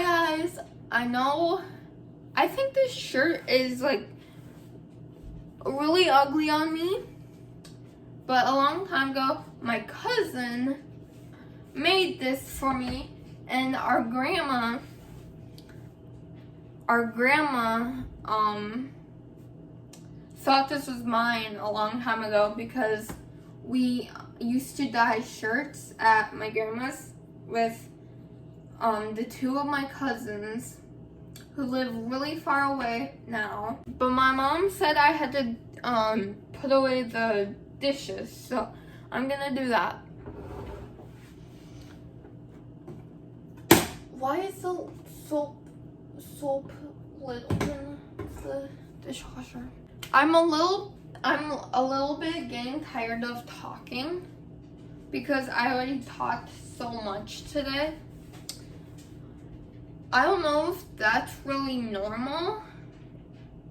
Hi guys, I think this shirt is like really ugly on me, but a long time ago my cousin made this for me, and our grandma thought this was mine a long time ago because we used to dye shirts at my grandma's with the two of my cousins who live really far away now. But my mom said I had to put away the dishes, so I'm gonna do that. Why is the soap little in the dishwasher? I'm a little bit getting tired of talking because I already talked so much today. I don't know if that's really normal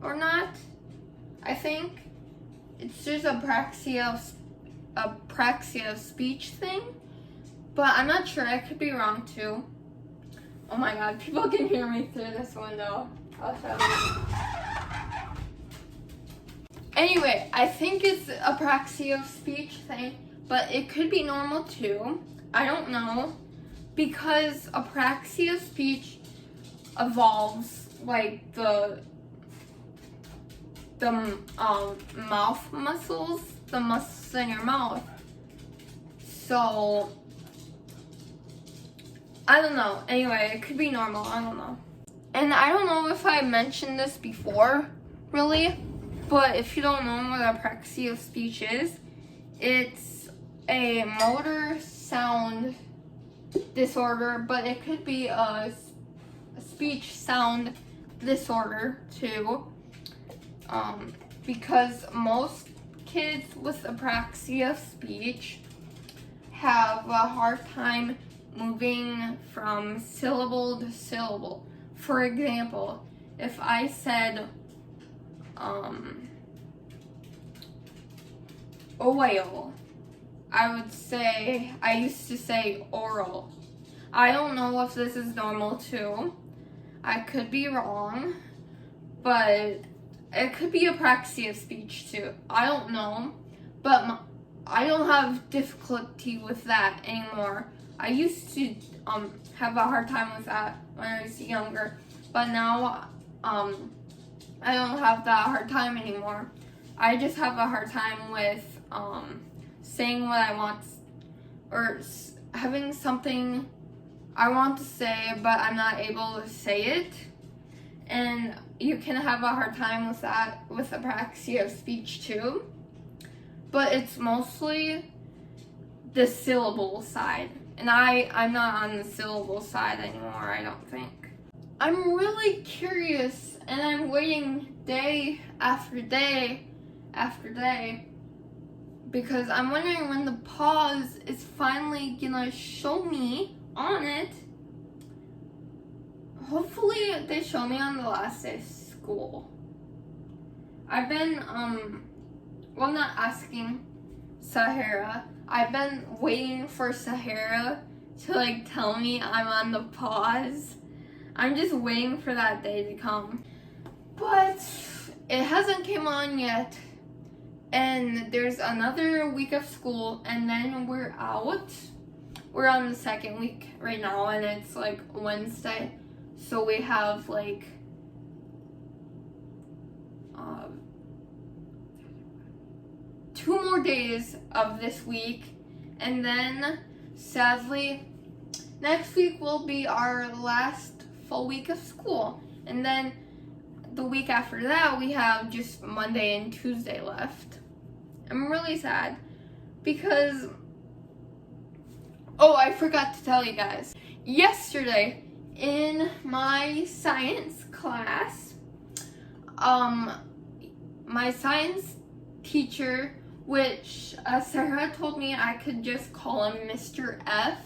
or not. I think it's just a praxia of speech thing, but I'm not sure. I could be wrong too. Oh my god, people can hear me through this window. I'll show you. Anyway, I think it's a praxia of speech thing, but it could be normal too. I don't know, because apraxia of speech evolves like the mouth muscles, the muscles in your mouth. So I don't know. Anyway, it could be normal. I don't know. And I don't know if I mentioned this before, really, but if you don't know what apraxia of speech is, it's a motor sound disorder, but it could be a speech sound disorder too, because most kids with apraxia of speech have a hard time moving from syllable to syllable. For example, if I said oil, I used to say oral. I don't know if this is normal too. I could be wrong, but it could be apraxia of speech too. I don't know, but I don't have difficulty with that anymore. I used to have a hard time with that when I was younger, but now I don't have that hard time anymore. I just have a hard time with saying what I want, or having something I want to say, but I'm not able to say it. And you can have a hard time with that with apraxia of speech too. But it's mostly the syllable side. And I'm not on the syllable side anymore, I don't think. I'm really curious, and I'm waiting day after day after day, because I'm wondering when the pause is finally gonna show me on it. Hopefully they show me on the last day of school. I've been not asking Sahara. I've been waiting for Sahara to tell me I'm on the pause. I'm just waiting for that day to come. But it hasn't came on yet. And there's another week of school, and then we're out. We're on the second week right now, and it's Wednesday. So we have 2 more days of this week, and then sadly next week will be our last full week of school, and then the week after that we have just Monday and Tuesday left. I'm really sad because I forgot to tell you guys. Yesterday in my science class, my science teacher, which Sarah told me I could just call him Mr. F.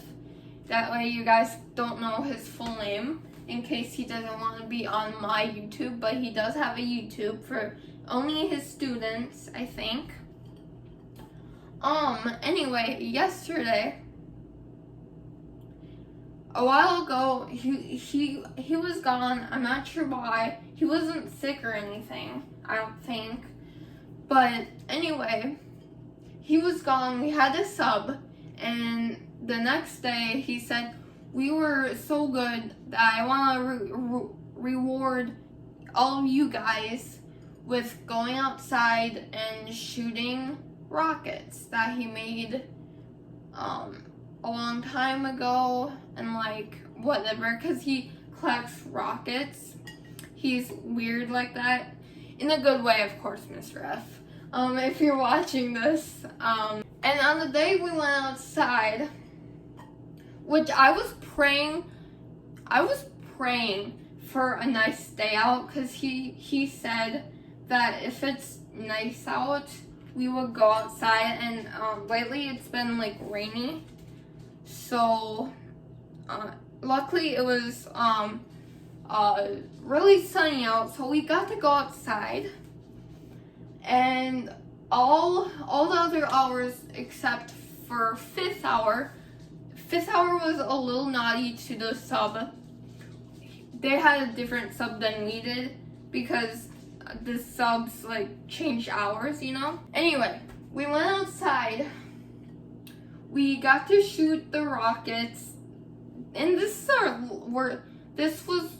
That way you guys don't know his full name in case he doesn't want to be on my YouTube, but he does have a YouTube for only his students, I think. Anyway, yesterday a while ago, he was gone. I'm not sure why. He wasn't sick or anything, I don't think. But anyway, he was gone. We had a sub, and the next day he said, we were so good that I want to reward all of you guys with going outside and shooting rockets that he made a long time ago, and like whatever, because he collects rockets. He's weird like that, in a good way, of course, Mr. F. If you're watching this. And on the day we went outside, which I was praying for a nice day out, because he said that if it's nice out, we would go outside, and lately it's been like rainy, so luckily it was really sunny out, so we got to go outside. And all the other hours except for fifth hour was a little naughty to the sub. They had a different sub than we did, because the subs like changed hours, you know? Anyway, we went outside. We got to shoot the rockets, and this was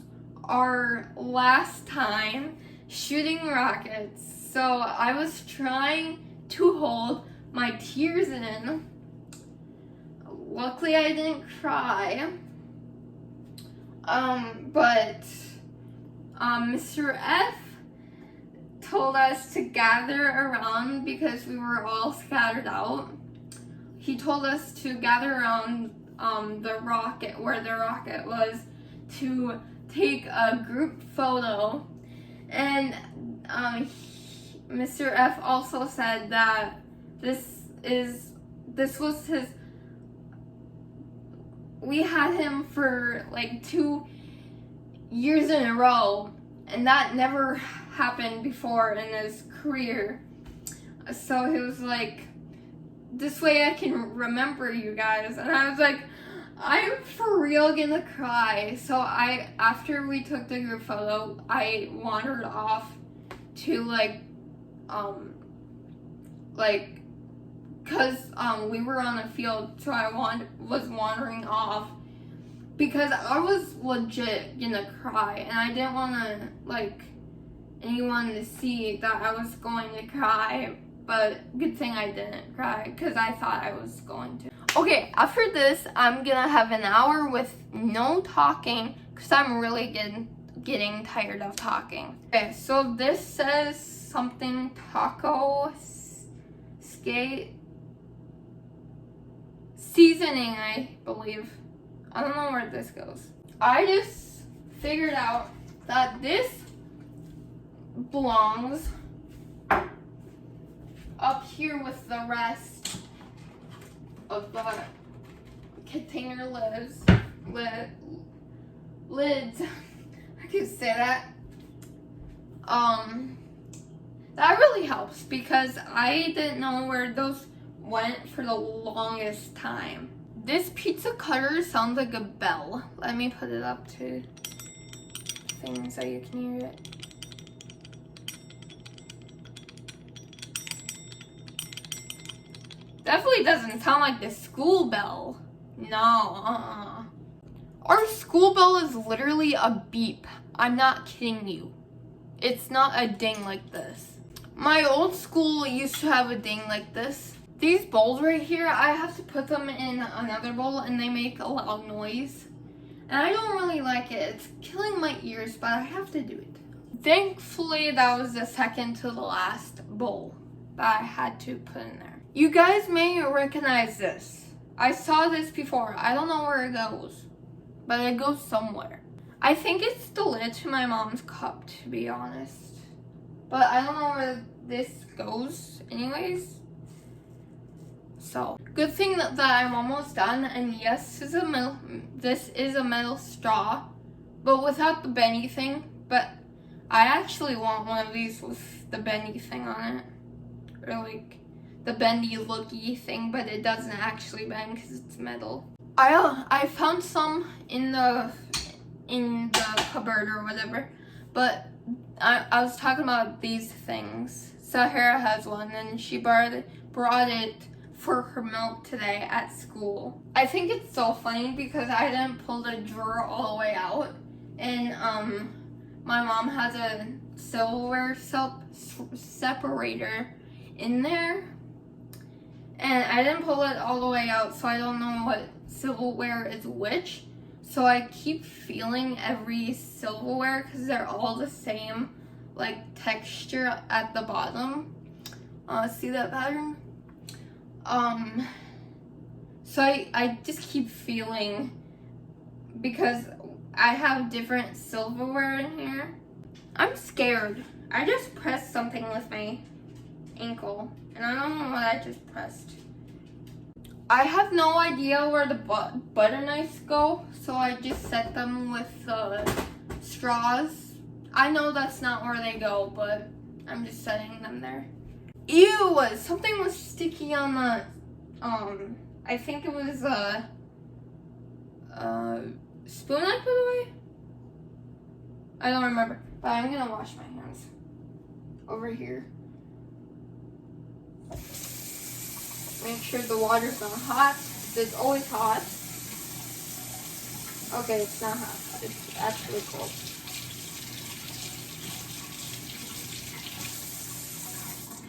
our last time shooting rockets. So I was trying to hold my tears in. Luckily, I didn't cry. But Mr. F told us to gather around because we were all scattered out. He told us to gather around the rocket, where the rocket was, to take a group photo. And Mr. F also said that this was his. We had him for like 2 years in a row, and that never happened before in his career. So he was like, this way I can remember you guys. And I was like, I'm for real gonna cry. So after we took the group photo, I wandered off to cause we were on a field, so I was wandering off because I was legit gonna cry, and I didn't wanna anyone to see that I was going to cry. But good thing I didn't cry, because I thought I was going to. Okay, after this, I'm gonna have an hour with no talking, because I'm really getting tired of talking. Okay, so this says something taco skate seasoning, I believe. I don't know where this goes. I just figured out that this belongs up here with the rest of the container lids. I can say that. That really helps, because I didn't know where those went for the longest time. This pizza cutter sounds like a bell. Let me put it up to things so you can hear it. Definitely doesn't sound like the school bell. No, Our school bell is literally a beep. I'm not kidding you. It's not a ding like this. My old school used to have a ding like this. These bowls right here, I have to put them in another bowl, and they make a loud noise. And I don't really like it. It's killing my ears, but I have to do it. Thankfully, that was the second to the last bowl that I had to put in there. You guys may recognize this. I saw this before. I don't know where it goes, but it goes somewhere. I think it's the lid to my mom's cup, to be honest. But I don't know where this goes anyways. So, good thing that I'm almost done. And yes, this is a metal straw, but without the bendy thing. But I actually want one of these with the bendy thing on it. Or like the bendy looky thing, but it doesn't actually bend because it's metal. I found some in the cupboard or whatever, but I was talking about these things. Sahara has one, and she brought it for her milk today at school. I think it's so funny because I didn't pull the drawer all the way out, and my mom has a silverware separator in there, and I didn't pull it all the way out, so I don't know what silverware is which. So I keep feeling every silverware because they're all the same, like, texture at the bottom. See that pattern? So I just keep feeling, because I have different silverware in here. I'm scared. I just pressed something with my ankle, and I don't know what I just pressed. I have no idea where the butter knives go, so I just set them with straws. I know that's not where they go, but I'm just setting them there. Ew! Something was sticky on the, I think it was a spoon I put away? I don't remember, but I'm gonna wash my hands over here. Make sure the water's not hot. It's always hot. Okay, it's not hot. It's actually cold.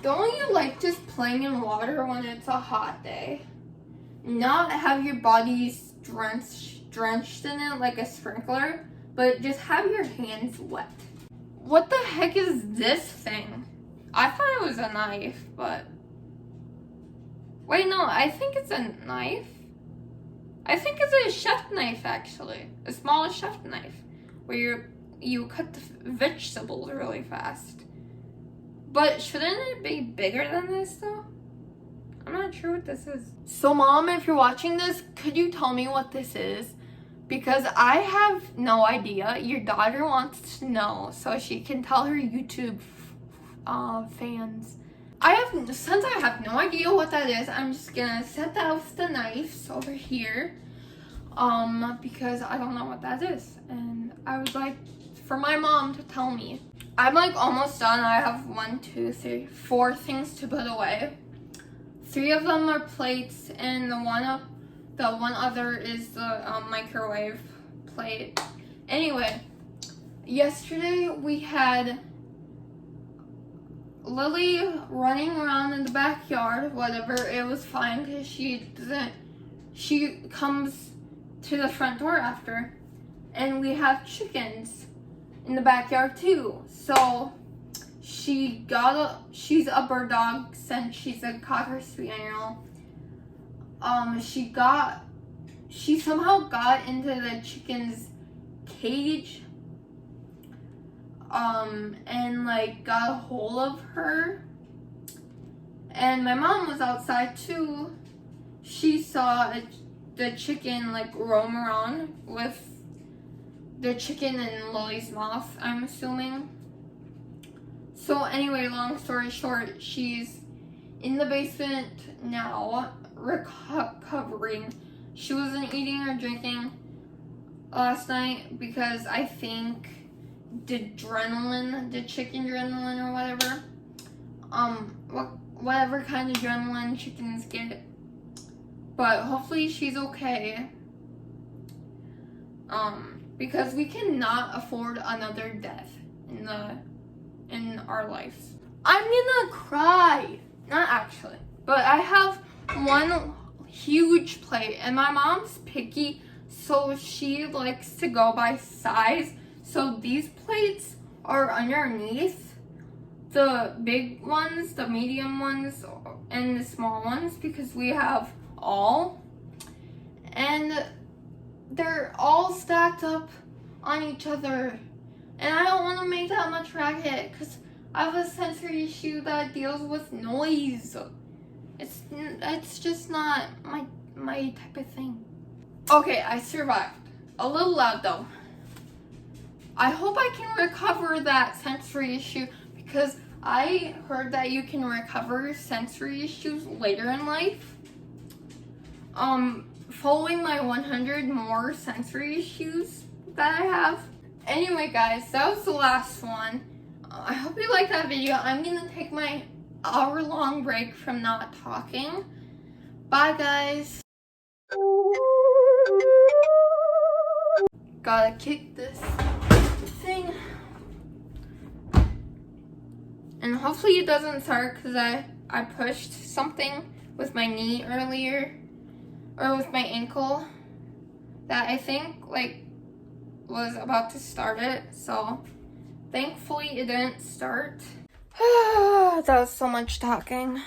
Don't you like just playing in water when it's a hot day? Not have your body drenched in it like a sprinkler, but just have your hands wet. What the heck is this thing? I thought it was a knife, but... Wait, no, I think it's a knife. I think it's a chef knife, actually. A small chef knife, where you cut the vegetables really fast. But shouldn't it be bigger than this, though? I'm not sure what this is. So, Mom, if you're watching this, could you tell me what this is? Because I have no idea. Your daughter wants to know, so she can tell her YouTube fans. Since I have no idea what that is, I'm just gonna set that with the knives over here. Because I don't know what that is. And I would like for my mom to tell me. I'm like almost done. I have 1, 2, 3, 4 things to put away. 3 of them are plates, and the one other is the microwave plate. Anyway, yesterday we had Lily running around in the backyard, whatever. It was fine because she comes to the front door after, and we have chickens in the backyard too. So she's a bird dog since she's a Cocker Spaniel. She somehow got into the chicken's cage, and like got a hold of her. And my mom was outside too. She saw the chicken like roam around with the chicken in Lily's mouth, I'm assuming. So anyway, long story short, she's in the basement now, recovering. She wasn't eating or drinking last night because I think the chicken adrenaline or whatever, whatever kind of adrenaline chickens get. But hopefully she's okay. Because we cannot afford another death in our lives. I'm gonna cry. Not actually, but I have one huge plate, and my mom's picky, so she likes to go by size. So these plates are underneath the big ones, the medium ones, and the small ones, because we have all, and they're all stacked up on each other, and I don't want to make that much racket because I have a sensory issue that deals with noise. It's just not my type of thing. Okay, I survived. A little loud though. I hope I can recover that sensory issue, because I heard that you can recover sensory issues later in life. following my 100 more sensory issues that I have. Anyway, guys, that was the last one. I hope you liked that video. I'm gonna take my hour-long break from not talking. Bye, guys. Gotta kick this thing. And hopefully it doesn't start because I pushed something with my knee earlier, or with my ankle, that I think like was about to start it. So thankfully it didn't start. That was so much talking.